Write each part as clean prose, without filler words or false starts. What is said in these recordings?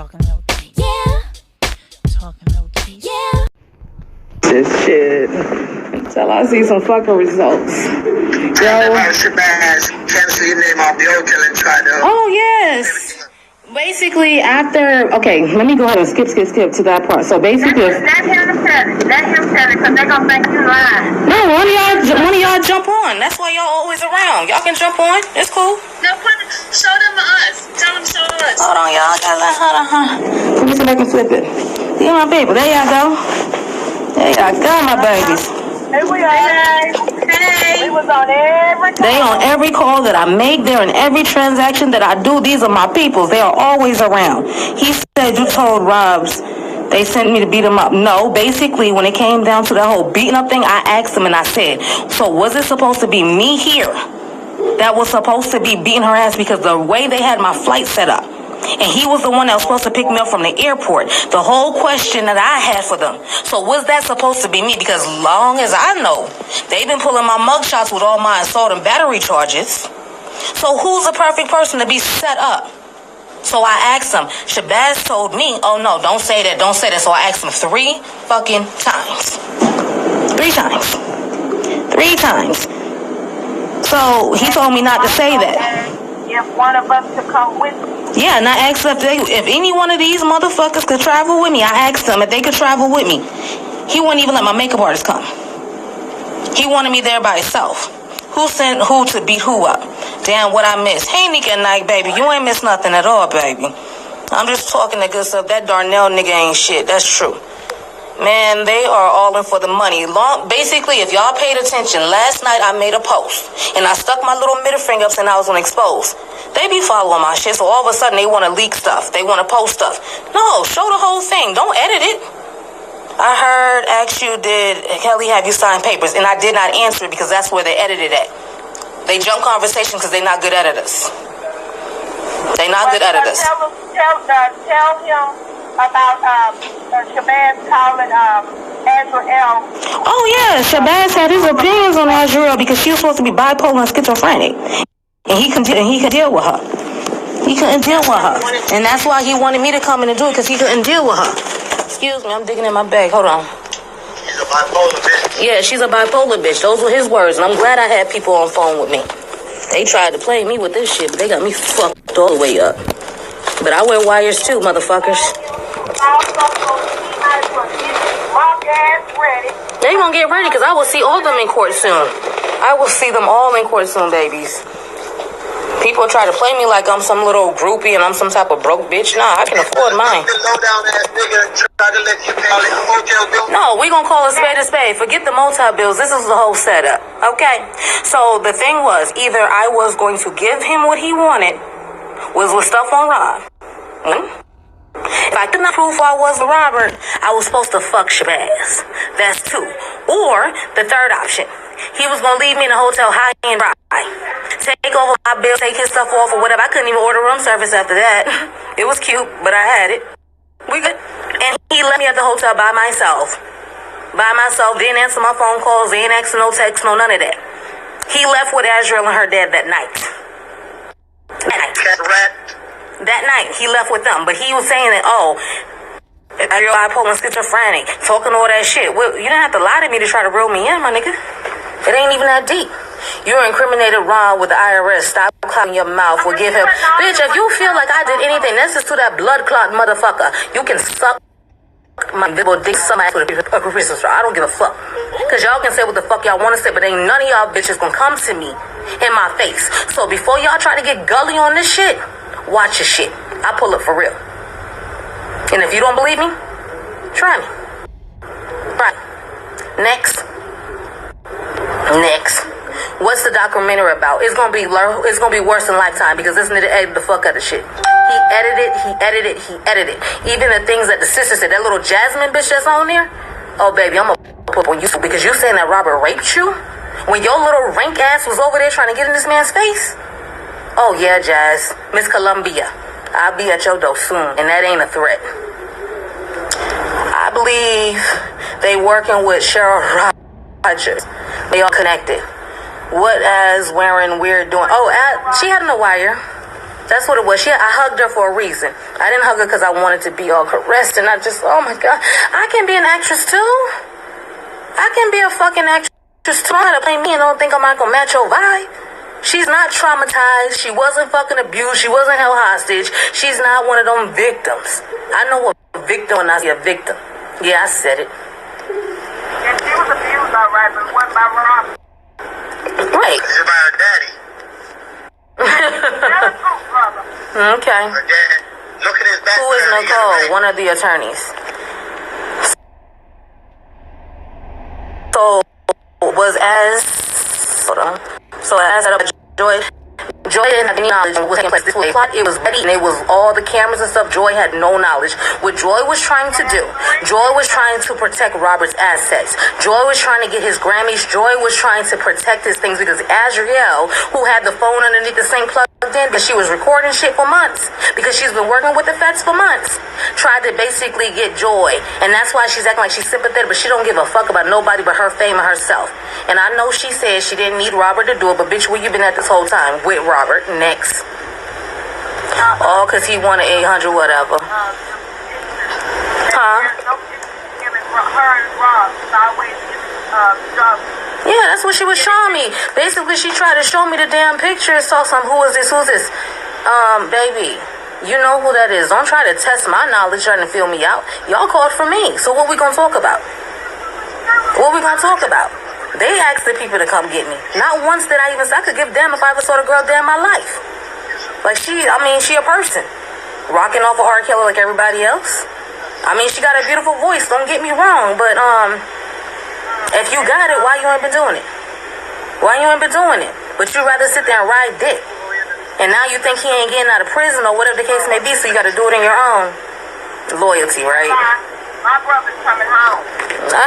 Talking loud keys. Yeah. Talking loud keys. Yeah. This shit. Until I see some fucking results. Yo. Shabazz, cancel your name off the hotel and try to. Oh, yes. Basically, after, okay, let me go ahead and skip to that part. So basically, let him tell it, because they're gonna think you lying. No, one of y'all jump on. That's why y'all always around. Y'all can jump on. It's cool. No, show them to us. Tell them to show us. Hold on, y'all. Let me see if I can flip it. See my people. There y'all go. There y'all go, my babies. Hey, we are. Hey. We was on every call. They on every call that I make. They're in every transaction that I do. These are my people. They are always around. He said you told Robs they sent me to beat him up. No, basically, when it came down to the whole beating up thing, I asked him and I said, so was it supposed to be me here that was supposed to be beating her ass because the way they had my flight set up? And he was the one that was supposed to pick me up from the airport. The whole question that I had for them. So was that supposed to be me? Because long as I know, they've been pulling my mugshots with all my assault and battery charges. So who's the perfect person to be set up? So I asked him. Shabazz told me, oh no, don't say that. So I asked him 3 fucking times. 3 times. 3 times. So he told me not to say that. If one of us to come with me. Yeah, and I asked if any one of these motherfuckers could travel with me. I asked them if they could travel with me. He wouldn't even let my makeup artist come. He wanted me there by himself. Who sent who to beat who up? Damn, what I missed. Hey, Nika and Nike, baby. You ain't missed nothing at all, baby. I'm just talking that good stuff. That Darnell nigga ain't shit. That's true. Man, they are all in for the money. Basically, if y'all paid attention, last night I made a post. And I stuck my little middle finger up and I was on exposed. They be following my shit, so all of a sudden they want to leak stuff. They want to post stuff. No, show the whole thing. Don't edit it. I heard, asked you, did Kelly have you sign papers? And I did not answer it because that's where they edited at. They jump conversation because they're not good editors. They not good editors. Tell him about Shabazz calling Azriel. Oh yeah, Shabazz had his opinions on Azriel because she was supposed to be bipolar and schizophrenic, and he could deal with her. He couldn't deal with her, and that's why he wanted me to come in and do it because he couldn't deal with her. Excuse me, I'm digging in my bag. Hold on. She's a bipolar bitch. Yeah, she's a bipolar bitch. Those were his words, and I'm glad I had people on the phone with me. They tried to play me with this shit, but they got me fucked all the way up. But I wear wires too, motherfuckers. They gonna get ready because I will see all of them in court soon. I will see them all in court soon, babies. People try to play me like I'm some little groupie and I'm some type of broke bitch. Nah, I can afford mine. No, we gonna call a spade. Forget the motel bills. This is the whole setup. Okay? So the thing was, either I was going to give him what he wanted, was with stuff on Rob. If I could not prove who I was with Robert, I was supposed to fuck Shabazz. That's 2. Or the third option. He was going to leave me in a hotel high and dry. Take over my bill, take his stuff off or whatever. I couldn't even order room service after that. It was cute, but I had it. We good. And he left me at the hotel by myself. Didn't answer my phone calls, didn't answer no text, no none of that. He left with Azriel and her dad that night. That night, he left with them. But he was saying that, you're bipolar and schizophrenic, talking all that shit. Well, you didn't have to lie to me to try to reel me in, my nigga. It ain't even that deep. You're incriminated Ron with the IRS. Stop clotting your mouth. We'll give him. Bitch, if you feel like I did anything, that's just to that blood clot motherfucker. You can suck my little dick some ass with a Christmas straw. I don't give a fuck. Because y'all can say what the fuck y'all want to say, but ain't none of y'all bitches gonna come to me in my face. So before y'all try to get gully on this shit, watch your shit. I pull it for real. And if you don't believe me, try me. Right. Next. What's the documentary about? It's gonna be worse than Lifetime because this nigga edited the fuck out of shit. He edited. Even the things that the sister said, that little Jasmine bitch that's on there. Oh baby, I'm gonna put on you because you saying that Robert raped you when your little rank ass was over there trying to get in this man's face. Oh yeah, Jazz, Miss Columbia, I'll be at your door soon, and that ain't a threat. I believe they working with Cheryl Rogers. They all connected. What as wearing weird doing? Oh, she had in the wire. That's what it was. I hugged her for a reason. I didn't hug her because I wanted to be all caressed, and I just, oh my God. I can be an actress too. I can be a fucking actress too. I know how to play me and don't think I'm not going to match your vibe. She's not traumatized. She wasn't fucking abused. She wasn't held hostage. She's not one of them victims. I know a victim when I see a victim. Yeah, I said it. Yeah, she was abused, all right, but what by Rob? Right. It's about her daddy. That's true, brother. Okay. Her dad. Look at his back. Who is Nicole? One of the attorneys. So was as hold on. So as Joy didn't have any knowledge of what was taking place. This was a plot. It was ready, and it was all the cameras and stuff. Joy had no knowledge. What Joy was trying to do, Joy was trying to protect Robert's assets. Joy was trying to get his Grammys. Joy was trying to protect his things because Azriel, who had the phone underneath the sink plugged in, because she was recording shit for months, because she's been working with the feds for months, tried to basically get Joy, and that's why she's acting like she's sympathetic, but she don't give a fuck about nobody but her fame and herself. And I know she said she didn't need Robert to do it, but bitch, where you been at this whole time? With Robert. Next. All because he wanted 800 whatever. Huh? Yeah, that's what she was showing me. Basically, she tried to show me the damn picture and saw some, who is this, who's this? Baby, you know who that is. Don't try to test my knowledge trying to feel me out. Y'all called for me. So what we gonna talk about? What we gonna talk about? They asked the people to come get me. Not once did I could give them if I ever saw the girl day in my life. Like she a person. Rocking off of R. Kelly like everybody else. I mean, she got a beautiful voice, don't get me wrong, but if you got it, why you ain't been doing it? Why you ain't been doing it? But you rather sit there and ride dick. And now you think he ain't getting out of prison or whatever the case may be, so you gotta do it in your own loyalty, right? My brother's coming home.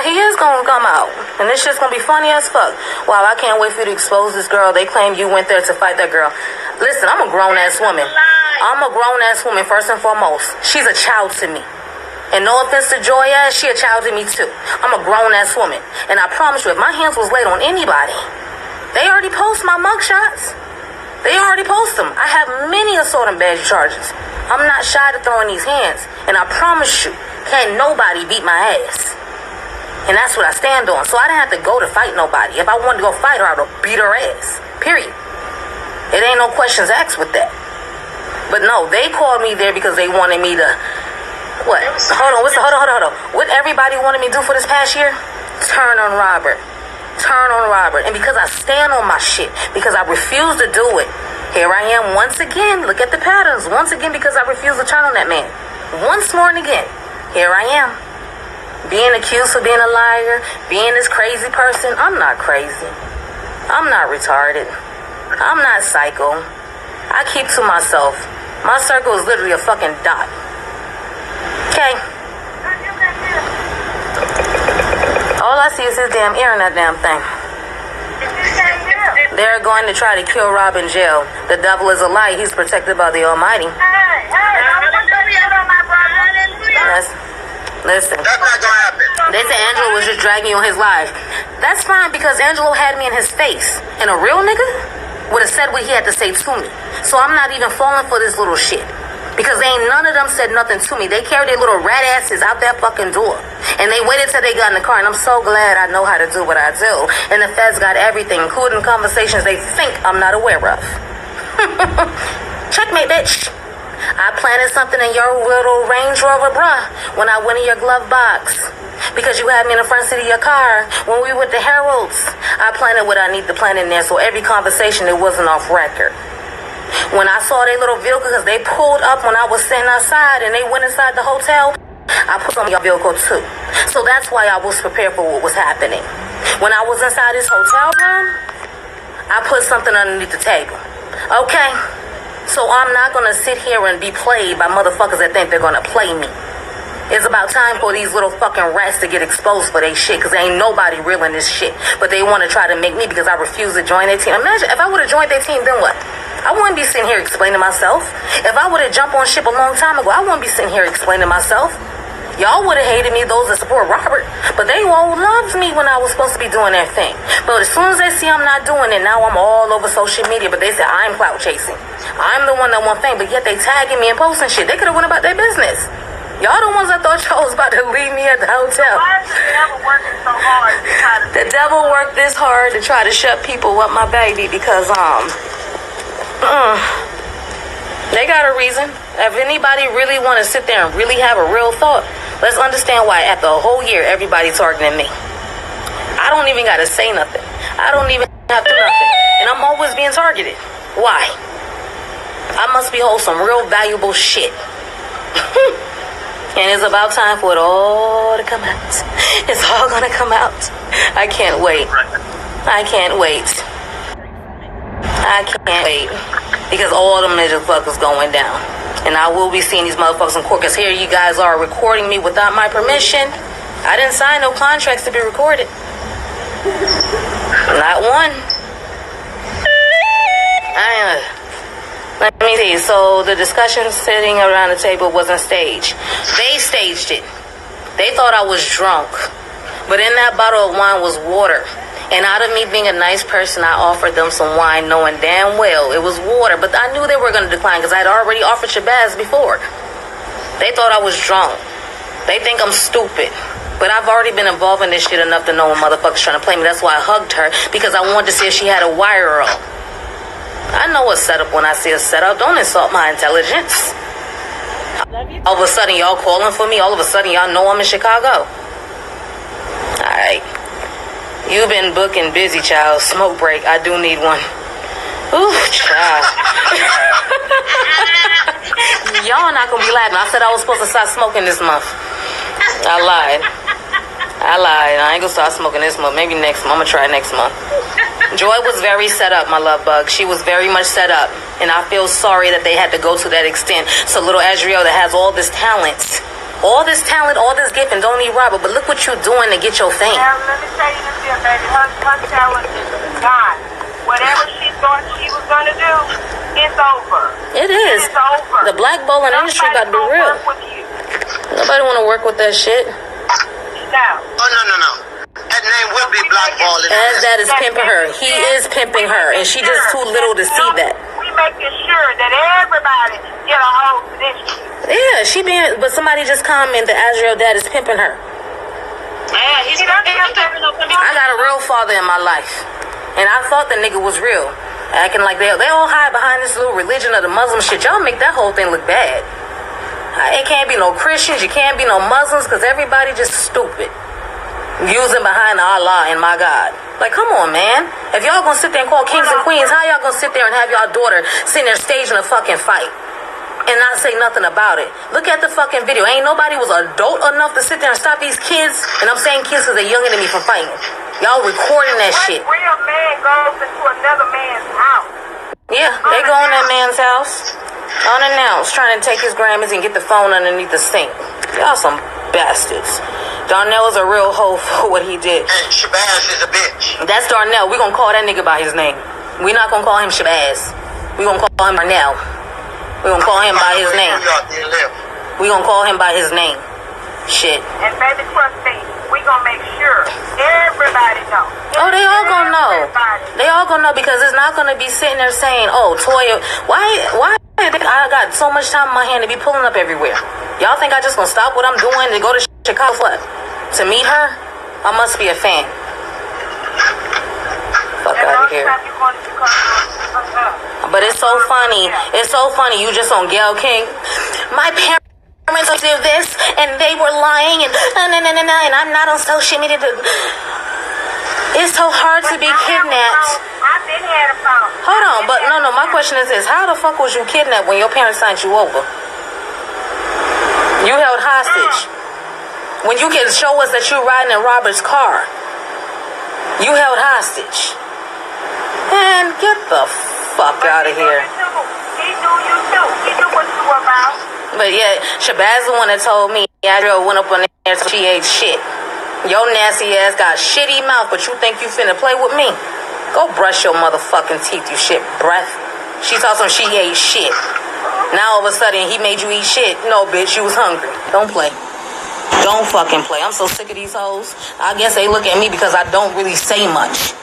He is gonna come out. And this shit's gonna be funny as fuck. Wow, I can't wait for you to expose this girl. They claim you went there to fight that girl. Listen, I'm a grown-ass woman. I'm a grown-ass woman, first and foremost. She's a child to me. And no offense to Joy ass, she a child to me too. I'm a grown-ass woman. And I promise you, if my hands was laid on anybody, they already post my mugshots. They already post them. I have many assault and battery charges. I'm not shy to throw in these hands. And I promise you, can't nobody beat my ass. And that's what I stand on. So I didn't have to go to fight nobody. If I wanted to go fight her, I would beat her ass. Period. It ain't no questions asked with that. But no, they called me there because they wanted me to... What? Hold on. What everybody wanted me to do for this past year? Turn on Robert. Turn on Robert. And because I stand on my shit, because I refuse to do it, here I am once again. Look at the patterns. Once again, because I refuse to turn on that man. Once more and again. Here I am, being accused of being a liar, being this crazy person. I'm not crazy. I'm not retarded. I'm not psycho. I keep to myself. My circle is literally a fucking dot. Okay? All I see is his damn ear in that damn thing. They're going to try to kill Rob in jail. The devil is a lie. He's protected by the Almighty. Listen. That's not gonna happen. They said Angelo was just dragging you on his live. That's fine because Angelo had me in his face. And a real nigga would have said what he had to say to me. So I'm not even falling for this little shit. Because ain't none of them said nothing to me. They carried their little rat asses out that fucking door. And they waited till they got in the car. And I'm so glad I know how to do what I do. And the feds got everything, including conversations they think I'm not aware of. Checkmate, bitch. I planted something in your little Range Rover, bruh, when I went in your glove box. Because you had me in the front seat of your car when we went to Harold's. I planted what I need to plant in there, so every conversation, it wasn't off record. When I saw their little vehicle, because they pulled up when I was sitting outside and they went inside the hotel, I put on your vehicle too. So that's why I was prepared for what was happening. When I was inside this hotel room, I put something underneath the table. Okay? So I'm not going to sit here and be played by motherfuckers that think they're going to play me. It's about time for these little fucking rats to get exposed for their shit, because ain't nobody real in this shit. But they want to try to make me because I refuse to join their team. Imagine if I would have joined their team, then what? I wouldn't be sitting here explaining myself. If I would have jumped on ship a long time ago, I wouldn't be sitting here explaining myself. Y'all would have hated me, those that support Robert, but they all loved me when I was supposed to be doing their thing. But as soon as they see I'm not doing it, now I'm all over social media, but they say I'm clout chasing. I'm the one that want fame, but yet they tagging me and posting shit. They could have went about their business. Y'all the ones that thought y'all was about to leave me at the hotel. Why is the devil working so hard to try to... The devil worked this hard to try to shut people up my baby because, they got a reason. If anybody really want to sit there and really have a real thought, let's understand why after a whole year, everybody's targeting me. I don't even got to say nothing. I don't even have to do nothing. And I'm always being targeted. Why? I must be holding some real valuable shit. And it's about time for it all to come out. It's all going to come out. I can't wait. I can't wait. I can't wait. Because all them motherfuckers going down. And I will be seeing these motherfuckers in court. Because here you guys are recording me without my permission. I didn't sign no contracts to be recorded. Not one. Let me see. So the discussion sitting around the table wasn't staged. They staged it. They thought I was drunk. But in that bottle of wine was water. And out of me being a nice person, I offered them some wine knowing damn well it was water. But I knew they were going to decline because I had already offered Shabazz before. They thought I was drunk. They think I'm stupid. But I've already been involved in this shit enough to know when motherfuckers trying to play me. That's why I hugged her, because I wanted to see if she had a wire up. I know a setup when I see a setup. Don't insult my intelligence. All of a sudden, y'all calling for me. All of a sudden, y'all know I'm in Chicago. All right. You've been booking busy, child. Smoke break. I do need one. Ooh, child. Y'all not gonna be laughing. I said I was supposed to start smoking this month. I lied. I ain't gonna start smoking this month. Maybe next month. I'm gonna try next month. Joy was very set up, my love bug. She was very much set up. And I feel sorry that they had to go to that extent. So little Azriel that has all this talent, all this gift, and don't need Robert. But look what you're doing to get your fame. Now, let me tell you this here, baby. Her talent is gone. Whatever she thought she was going to do, it's over. It is. It's over. The blackballing industry got to be real. Nobody want to work with that shit. No. Oh, no. That name will be blackballing. As that is pimping her. He is pimping her, and she just too little to see that. We making sure that everybody get a hold of this shit. Yeah, but somebody just commented that Azriel dad is pimping her. Yeah, he's not I got a real father in my life, and I thought the nigga was real. Acting like they all hide behind this little religion of the Muslim shit. Y'all make that whole thing look bad. It can't be no Christians, you can't be no Muslims, because everybody just stupid. Using behind Allah and my God. Like, come on, man. If y'all gonna sit there and call kings and queens, how y'all gonna sit there and have y'all daughter sitting there staging a fucking fight and not say nothing about it? Look at the fucking video. Ain't nobody was adult enough to sit there and stop these kids. And I'm saying kids because they're younger than me from fighting. Y'all recording that shit. What real man goes into another man's house? Yeah, they go in that man's house unannounced, trying to take his Grammys and get the phone underneath the sink. Y'all some bastards. Darnell is a real hoe for what he did. And Shabazz is a bitch. That's Darnell. We gonna call that nigga by his name. We not gonna call him Shabazz. We gonna call him Darnell. We gonna call him by his name. We gonna call him by his name. Shit. And baby, trust me, we gonna make sure everybody know. Oh, they all gonna know. They all gonna know, because it's not gonna be sitting there saying, "Oh, Toya, why?" I got so much time in my hand to be pulling up everywhere. Y'all think I just gonna stop what I'm doing to go to Chicago what? To meet her? I must be a fan. Fuck out of here. But it's so funny. It's so funny. You just on Gayle King. My parents did this, and they were lying, and and I'm not on social media. It's so hard to be kidnapped. I've been had a phone. Hold on, but no. My question is this: how the fuck was you kidnapped when your parents signed you over? You held hostage. When you can show us that you're riding in Robert's car, you held hostage. Man, get the fuck out of here. He knew you too. He knew what you were about. But yeah, Shabazz the one that told me Azriel went up on there so she ate shit. Your nasty ass got shitty mouth, but you think you finna play with me? Go brush your motherfucking teeth, you shit breath. She saw some she ate shit. Now all of a sudden he made you eat shit. No, bitch, you was hungry. Don't play. Don't fucking play. I'm so sick of these hoes. I guess they look at me because I don't really say much.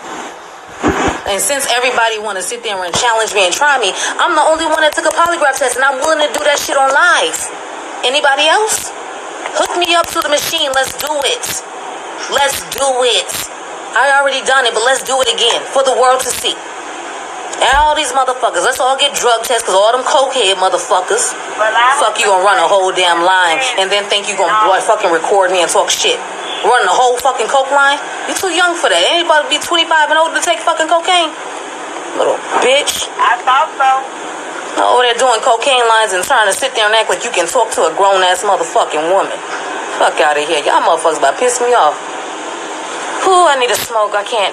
And since everybody want to sit there and challenge me and try me, I'm the only one that took a polygraph test, and I'm willing to do that shit on live. Anybody else? Hook me up to the machine. Let's do it. Let's do it. I already done it, but let's do it again for the world to see. And all these motherfuckers, let's all get drug tests, because all them cokehead motherfuckers, fuck, you gonna run a whole damn line and then think you gonna fucking record me and talk shit. Running the whole fucking coke line? You too young for that. Anybody be 25 and older to take fucking cocaine? Little bitch. I thought so. Over there doing cocaine lines and trying to sit there and act like you can talk to a grown-ass motherfucking woman. Fuck out of here. Y'all motherfuckers about to piss me off. Ooh, I need to smoke. I can't.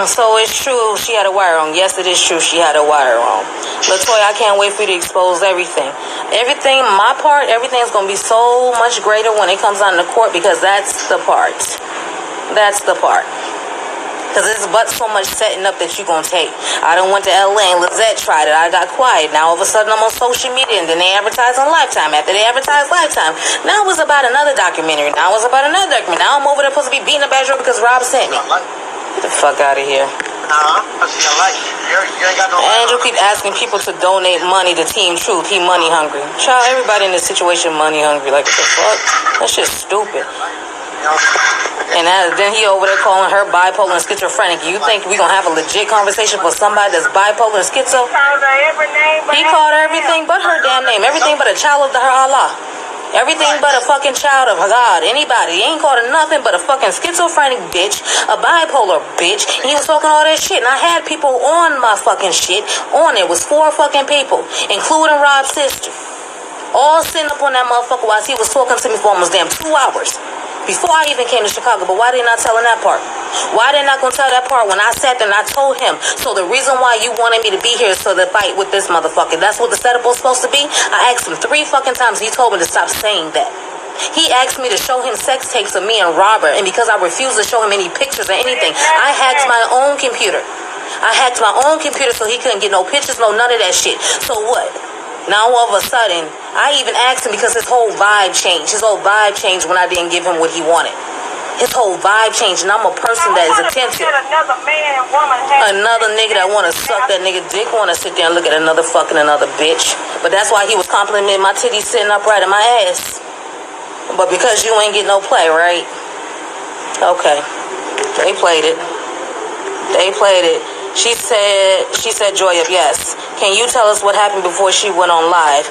So it's true she had a wire on. Yes, it is true she had a wire on. Latoya, I can't wait for you to expose everything. Everything, my part, everything's going to be so much greater when it comes out in the court, because that's the part. That's the part. Because it's but so much setting up that you're going to take. I done went to LA and Lizette tried it. I got quiet. Now all of a sudden I'm on social media, and then they advertise on Lifetime. After they advertise Lifetime, now it was about another documentary. Now it was about another documentary. Now I'm over there supposed to be beating a bad girl because Rob sent me. Get the fuck out of here. Angel keep asking people to donate money to Team Truth. He money hungry. Child, everybody in this situation money hungry. Like, what the fuck? That's just stupid. And then he over there calling her bipolar and schizophrenic. You think we gonna have a legit conversation for somebody that's bipolar and schizo? He called her everything but her damn name. Everything but a child of her Allah. Everything but a fucking child of God. Anybody. He ain't called her nothing but a fucking schizophrenic bitch, a bipolar bitch. And he was talking all that shit. And I had people on my fucking shit. On it was 4 fucking people, including Rob's sister. All sitting up on that motherfucker while he was talking to me for almost damn 2 hours. Before I even came to Chicago. But why they not telling that part? Why they not gonna tell that part when I sat there and I told him, so the reason why you wanted me to be here is so to fight with this motherfucker. That's what the setup was supposed to be? I asked him 3 fucking times. He told me to stop saying that. He asked me to show him sex tapes of me and Robert, and because I refused to show him any pictures or anything, I hacked my own computer. I hacked my own computer so he couldn't get no pictures, no none of that shit. So what? Now all of a sudden, I even asked him because his whole vibe changed. His whole vibe changed when I didn't give him what he wanted. His whole vibe changed, and I'm a person that is attentive. Another nigga that want to suck that nigga dick, want to sit there and look at another bitch. But that's why he was complimenting my titties sitting upright in my ass. But because you ain't get no play, right? Okay. They played it. She said, Joy up, yes. Can you tell us what happened before she went on live?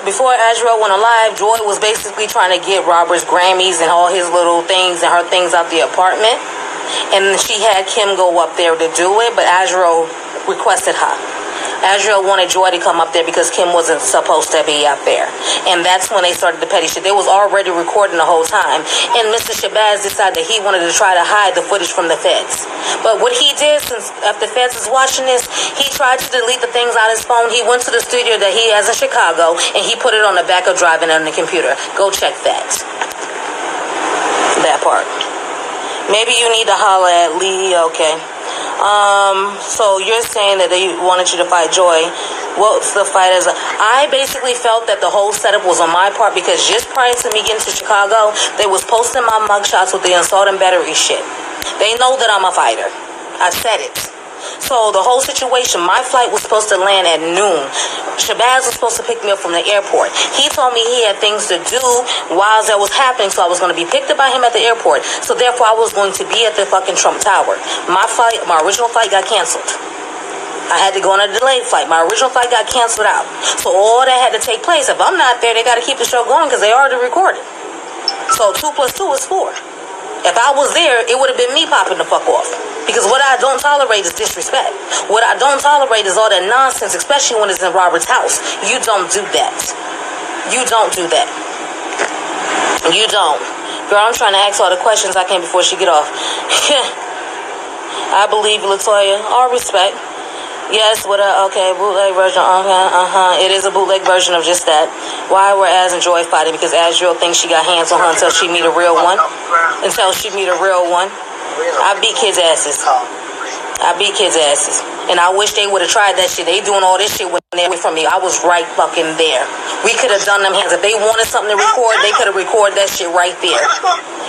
Before Azriel went on live, Joy was basically trying to get Robert's Grammys and all his little things and her things out the apartment. And she had Kim go up there to do it, but Azriel requested her. Azriel wanted Joy to come up there because Kim wasn't supposed to be up there. And that's when they started the petty shit. They was already recording the whole time. And Mr. Shabazz decided that he wanted to try to hide the footage from the feds. But what he did, since if the feds is watching this, he tried to delete the things out of his phone. He went to the studio that he has in Chicago, and he put it on the backup drive and on the computer. Go check that. That part. Maybe you need to holler at Lee. Okay. So you're saying that they wanted you to fight Joy. What's the fight as? I basically felt that the whole setup was on my part because just prior to me getting to Chicago, they was posting my mugshots with the assault and battery shit. They know that I'm a fighter. I said it. So the whole situation, my flight was supposed to land at noon. Shabazz was supposed to pick me up from the airport. He told me he had things to do while that was happening, so I was going to be picked up by him at the airport. So therefore, I was going to be at the fucking Trump Tower. My original flight got canceled. I had to go on a delayed flight. My original flight got canceled out. So all that had to take place. If I'm not there, they got to keep the show going because they already recorded. So 2 + 2 is 4. If I was there, it would have been me popping the fuck off. Because what I don't tolerate is disrespect. What I don't tolerate is all that nonsense, especially when it's in Robert's house. You don't do that. You don't do that. You don't. Girl, I'm trying to ask all the questions I can before she get off. I believe Latoya. All respect. Yes, bootleg version. It is a bootleg version of just that. Why were Az and Joy fighting? Because Azriel thinks she got hands on her until she meet a real one. I beat kids' asses. I beat kids' asses. And I wish they would have tried that shit. They doing all this shit when they away from me. I was right fucking there. We could have done them hands. If they wanted something to record, they could have recorded that shit right there.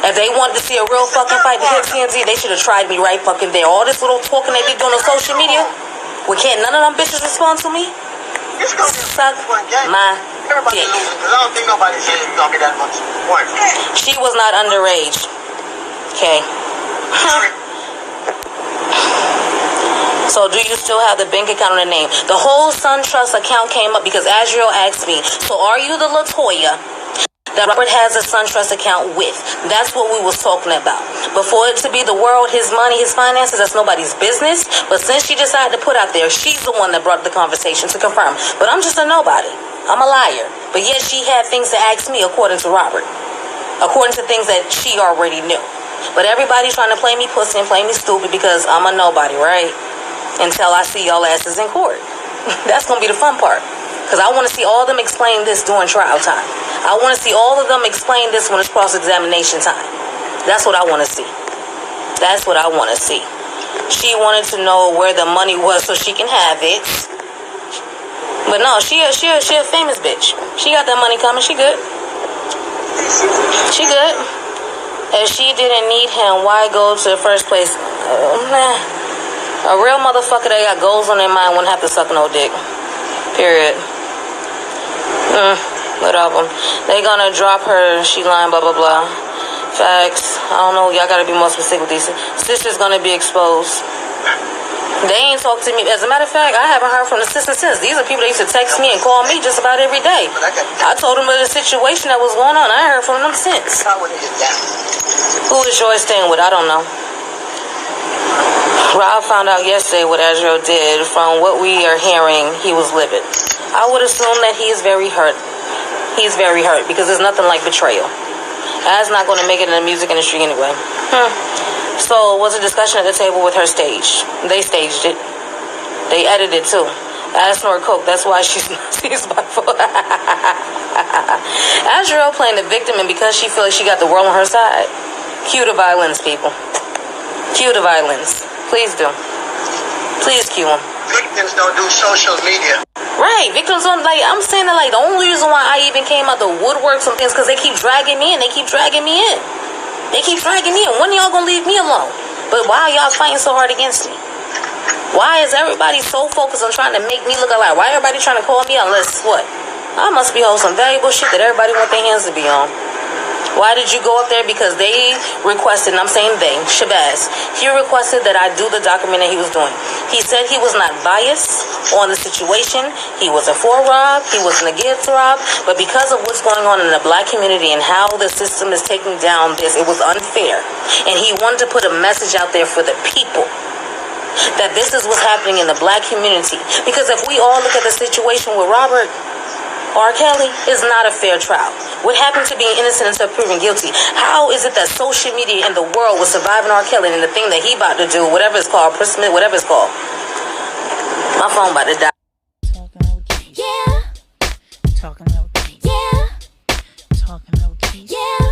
If they wanted to see a real fucking fight to hit TMZ, they should have tried me right fucking there. All this little talking they be doing on social media, well, can't none of them bitches respond to me? Suck my dick. She was not underage. Okay. So do you still have the bank account on the name? The whole SunTrust account came up because Azriel asked me, so are you the LaToya that Robert has a SunTrust account with? That's what we was talking about. But for it to be the world, his money, his finances, that's nobody's business. But since she decided to put out there, she's the one that brought the conversation to confirm. But I'm just a nobody. I'm a liar. But yet she had things to ask me according to Robert. According to things that she already knew. But everybody's trying to play me pussy and play me stupid because I'm a nobody, right? Until I see y'all asses in court. That's going to be the fun part. Because I want to see all of them explain this during trial time. I want to see all of them explain this when it's cross-examination time. That's what I want to see. That's what I want to see. She wanted to know where the money was so she can have it. But no, she a famous bitch. She got that money coming. She good. She good. If she didn't need him, why go to the first place? A real motherfucker that got goals on their mind wouldn't have to suck no dick. Period. Whatever. They gonna drop her. She lying, blah, blah, blah. Facts. I don't know. Y'all gotta be more specific with these. Sister's gonna be exposed. They ain't talked to me. As a matter of fact, I haven't heard from the sister since. These are people that used to text me and call me just about every day. I told them of the situation that was going on. I ain't heard from them since. Who is Joy staying with? I don't know. Rob found out yesterday what Azriel did. From what we are hearing, he was livid. I would assume that he is very hurt. He's very hurt because there's nothing like betrayal. That's not going to make it in the music industry anyway. So was a discussion at the table with her stage. They staged it. They edited it too. Ask Nor Coke. That's why she's by foot. Azriel playing the victim, and because she feels she got the world on her side. Cue the violence, people. Cue the violence. Please do. Please cue them. Victims don't do social media. Right. Victims don't, like, I'm saying that, like, the only reason why I even came out the woodwork some things because they keep dragging me in. They keep dragging me in. They keep dragging me in. When y'all gonna leave me alone? But why are y'all fighting so hard against me? Why is everybody so focused on trying to make me look alive? Why everybody trying to call me unless what? I must be holding some valuable shit that everybody want their hands to be on. Why did you go up there? Because they requested, and I'm saying they, Shabazz, he requested that I do the document that he was doing. He said he was not biased on the situation. He wasn't for Rob. He wasn't against Rob. But because of what's going on in the black community and how the system is taking down this, it was unfair. And he wanted to put a message out there for the people that this is what's happening in the black community. Because if we all look at the situation with Robert R. Kelly, is not a fair trial. What happened to being innocent until proven guilty? How is it that social media in the world was surviving R. Kelly and the thing that he about to do, whatever it's called, whatever it's called? My phone about to die. Talking loud with Keish. Yeah. Talking loud with Keish. Yeah. Talking loud with Keish. Yeah.